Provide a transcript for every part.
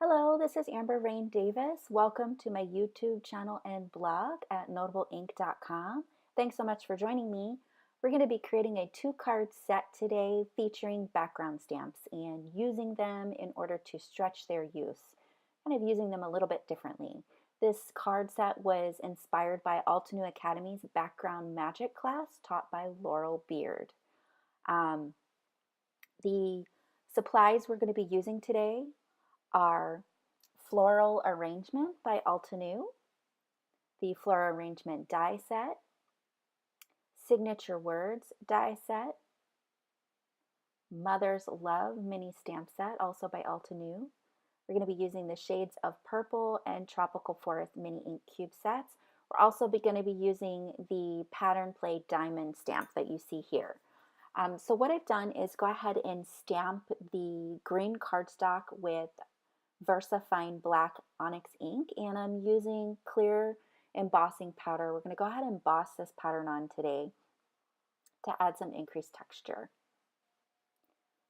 Hello, this is Amber Rain Davis. Welcome to my YouTube channel and blog at notableink.com. Thanks so much for joining me. We're going to be creating a 2-card set today featuring background stamps and using them in order to stretch their use, kind of using them a little bit differently. This card set was inspired by Altenew Academy's Background Magic class taught by Laurel Beard. The supplies we're going to be using today are Floral Arrangement by Altenew, the Floral Arrangement die set, Signature Words die set, Mother's Love mini stamp set, also by Altenew. We're going to be using the shades of Purple and Tropical Forest mini ink cube sets. We're also going to be using the Pattern Play diamond stamp that you see here. So what I've done is go ahead and stamp the green cardstock with VersaFine black onyx ink, and I'm using clear embossing powder. We're going to go ahead and emboss this pattern on today to add some increased texture.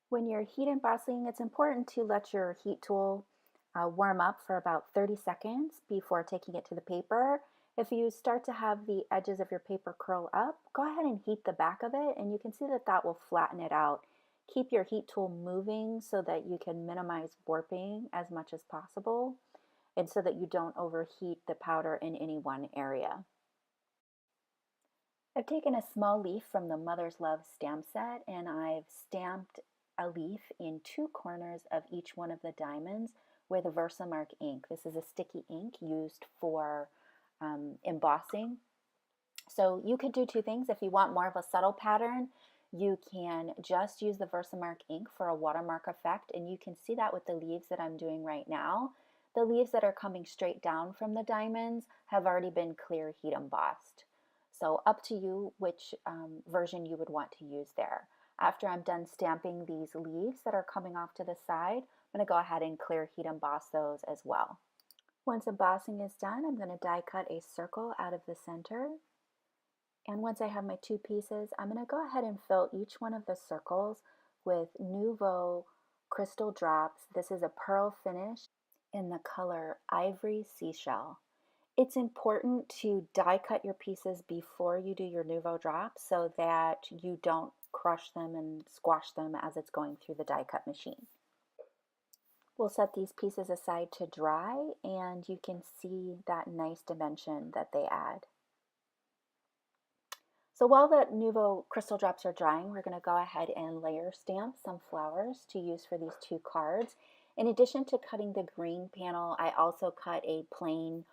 When you're heat embossing, it's important to let your heat tool warm up for about 30 seconds before taking it to the paper. If you start to have the edges of your paper curl up, go ahead and heat the back of it, and you can see that that will flatten it out. Keep your heat tool moving so that you can minimize warping as much as possible and so that you don't overheat the powder in any one area. I've taken a small leaf from the Mother's Love stamp set and I've stamped a leaf in 2 corners of each one of the diamonds with a Versamark ink. This is a sticky ink used for embossing. So you could do 2 things. If you want more of a subtle pattern, you can just use the Versamark ink for a watermark effect, and you can see that with the leaves that I'm doing right now. The leaves that are coming straight down from the diamonds have already been clear heat embossed. So up to you which version you would want to use there. After I'm done stamping these leaves that are coming off to the side, I'm going to go ahead and clear heat emboss those as well. Once embossing is done, I'm going to die cut a circle out of the center. And once I have my 2 pieces, I'm going to go ahead and fill each one of the circles with Nuvo crystal drops. This is a pearl finish in the color Ivory Seashell. It's important to die cut your pieces before you do your Nuvo drops so that you don't crush them and squash them as it's going through the die cut machine. We'll set these pieces aside to dry, and you can see that nice dimension that they add. So while the Nuvo crystal drops are drying, we're going to go ahead and layer stamp some flowers to use for these 2 cards. In addition to cutting the green panel, I also cut a plain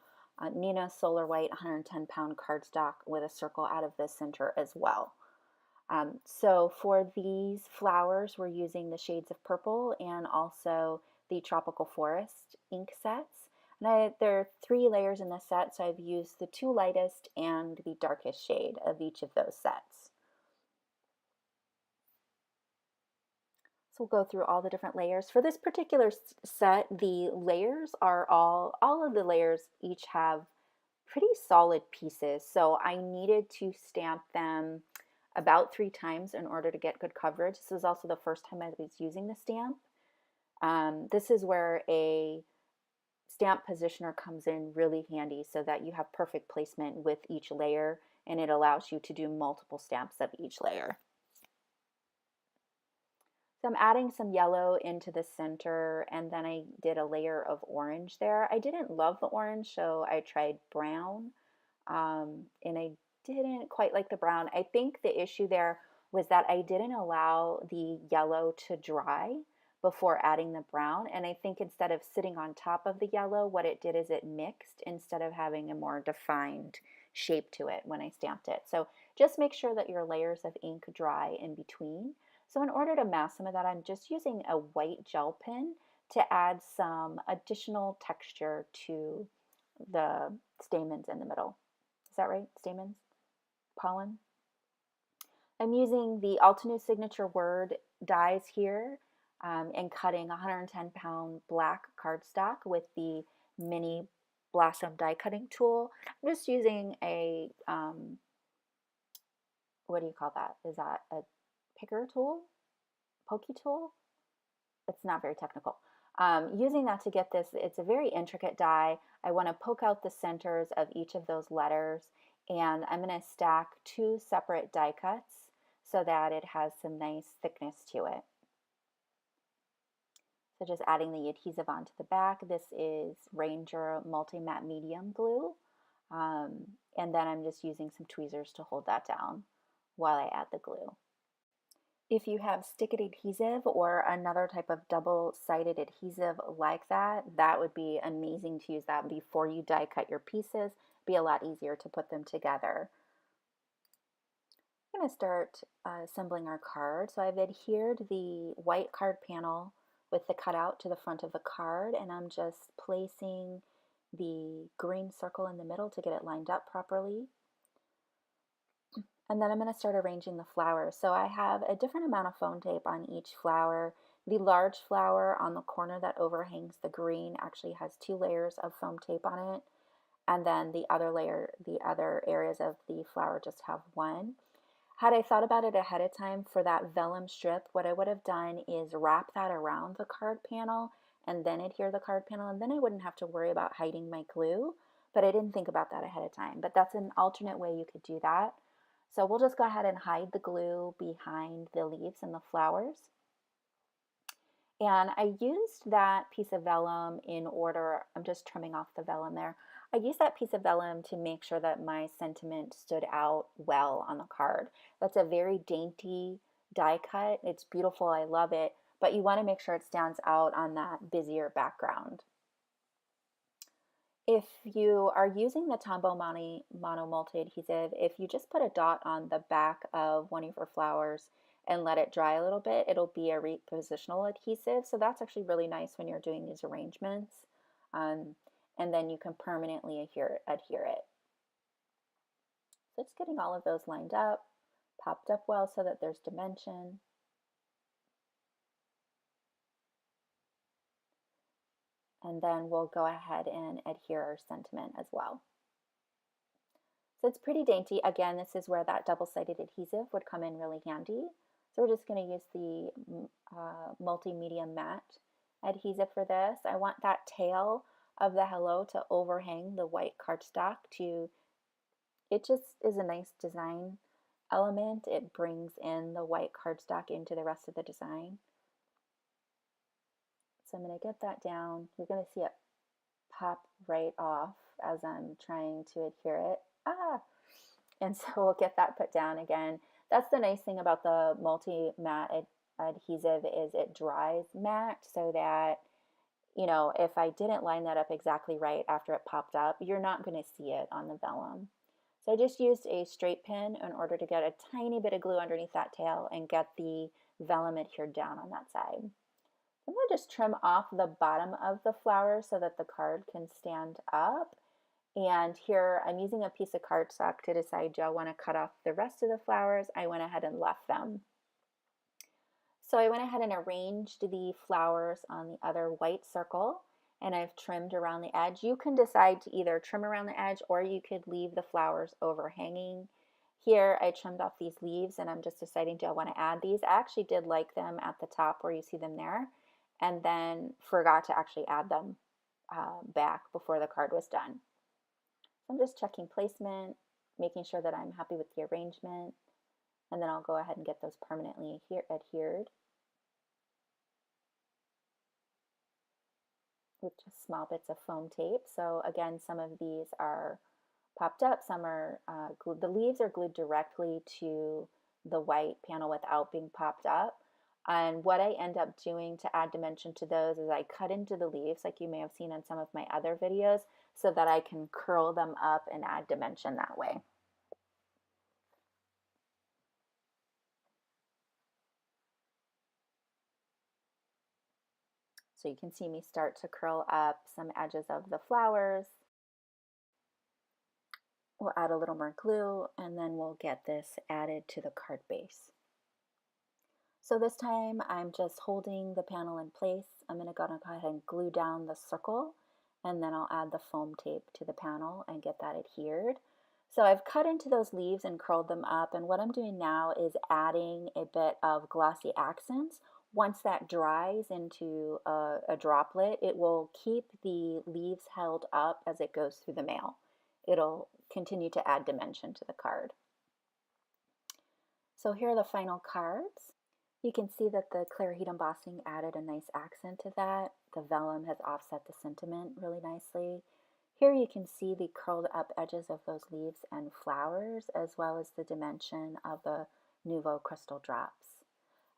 Nina Solar White 110-pound cardstock with a circle out of the center as well. So for these flowers, we're using the shades of Purple and also the Tropical Forest ink sets. And there are 3 layers in the set, so I've used the 2 lightest and the darkest shade of each of those sets. So we'll go through all the different layers. For this particular set, the layers are all of the layers each have pretty solid pieces. So I needed to stamp them about 3 times in order to get good coverage. This is also the first time I was using the stamp. This is where a stamp positioner comes in really handy so that you have perfect placement with each layer, and it allows you to do multiple stamps of each layer. So I'm adding some yellow into the center, and then I did a layer of orange there. I didn't love the orange, so I tried brown, and I didn't quite like the brown. I think the issue there was that I didn't allow the yellow to dry before adding the brown, and I think instead of sitting on top of the yellow, what it did is it mixed instead of having a more defined shape to it when I stamped it. So just make sure that your layers of ink dry in between. So in order to mask some of that, I'm just using a white gel pen to add some additional texture to the stamens in the middle. Is that right? Stamens? Pollen? I'm using the Altenew Signature Word dies here and cutting 110-pound black cardstock with the mini Blossom die cutting tool. I'm just using a, what do you call that? Is that a picker tool? Pokey tool? It's not very technical. Using that to get this, it's a very intricate die. I want to poke out the centers of each of those letters, and I'm going to stack 2 separate die cuts so that it has some nice thickness to it. So just adding the adhesive onto the back. This is Ranger Multi-Matte Medium Glue. And then I'm just using some tweezers to hold that down while I add the glue. If you have stick-it adhesive or another type of double-sided adhesive like that, that would be amazing to use that before you die cut your pieces. Be a lot easier to put them together. I'm going to start assembling our card. So I've adhered the white card panel with the cutout to the front of the card, and I'm just placing the green circle in the middle to get it lined up properly. And then I'm going to start arranging the flowers. So I have a different amount of foam tape on each flower. The large flower on the corner that overhangs the green actually has 2 layers of foam tape on it. And then the other layer, the other areas of the flower just have 1. Had I thought about it ahead of time for that vellum strip, what I would have done is wrap that around the card panel and then adhere the card panel, and then I wouldn't have to worry about hiding my glue. But I didn't think about that ahead of time. But that's an alternate way you could do that. So we'll just go ahead and hide the glue behind the leaves and the flowers. And I used that piece of vellum in order, I'm just trimming off the vellum there. I used that piece of vellum to make sure that my sentiment stood out well on the card. That's a very dainty die cut. It's beautiful, I love it, but you want to make sure it stands out on that busier background. If you are using the Tombow Mono Multi-Adhesive, if you just put a dot on the back of one of your flowers and let it dry a little bit, it'll be a repositional adhesive. So that's actually really nice when you're doing these arrangements. And then you can permanently adhere it. So just getting all of those lined up, popped up well so that there's dimension. And then we'll go ahead and adhere our sentiment as well. So it's pretty dainty. Again, this is where that double-sided adhesive would come in really handy. So we're just going to use the multi-medium matte adhesive for this. I want that tail of the hello to overhang the white cardstock it just is a nice design element. It brings in the white cardstock into the rest of the design. So I'm going to get that down. You're going to see it pop right off as I'm trying to adhere it. And so we'll get that put down again. That's the nice thing about the multi-matte adhesive is it dries matte so that, you know, if I didn't line that up exactly right after it popped up, you're not going to see it on the vellum. So I just used a straight pin in order to get a tiny bit of glue underneath that tail and get the vellum adhered down on that side. I'm going to just trim off the bottom of the flower so that the card can stand up. And here I'm using a piece of cardstock to decide, do I want to cut off the rest of the flowers? I went ahead and left them. So I went ahead and arranged the flowers on the other white circle, and I've trimmed around the edge. You can decide to either trim around the edge or you could leave the flowers overhanging. Here I trimmed off these leaves and I'm just deciding, do I want to add these? I actually did like them at the top where you see them there, and then forgot to actually add them back before the card was done. So I'm just checking placement, making sure that I'm happy with the arrangement, and then I'll go ahead and get those permanently adhered with just small bits of foam tape. So again, some of these are popped up, some are glued. The leaves are glued directly to the white panel without being popped up. And what I end up doing to add dimension to those is I cut into the leaves, like you may have seen on some of my other videos, so that I can curl them up and add dimension that way. So you can see me start to curl up some edges of the flowers. We'll add a little more glue and then we'll get this added to the card base. So this time I'm just holding the panel in place. I'm going to go ahead and glue down the circle, and then I'll add the foam tape to the panel and get that adhered. So I've cut into those leaves and curled them up, and what I'm doing now is adding a bit of glossy accents Once that dries into a droplet, it will keep the leaves held up as it goes through the mail. It'll continue to add dimension to the card. So here are the final cards. You can see that the clear heat embossing added a nice accent to that. The vellum has offset the sentiment really nicely. Here you can see the curled up edges of those leaves and flowers, as well as the dimension of the Nuvo crystal drops.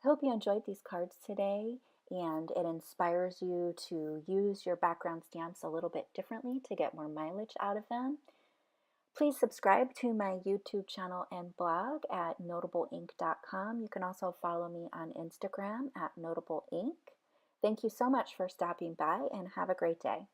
I hope you enjoyed these cards today and it inspires you to use your background stamps a little bit differently to get more mileage out of them. Please subscribe to my YouTube channel and blog at notableink.com. You can also follow me on Instagram at notableink. Thank you so much for stopping by and have a great day.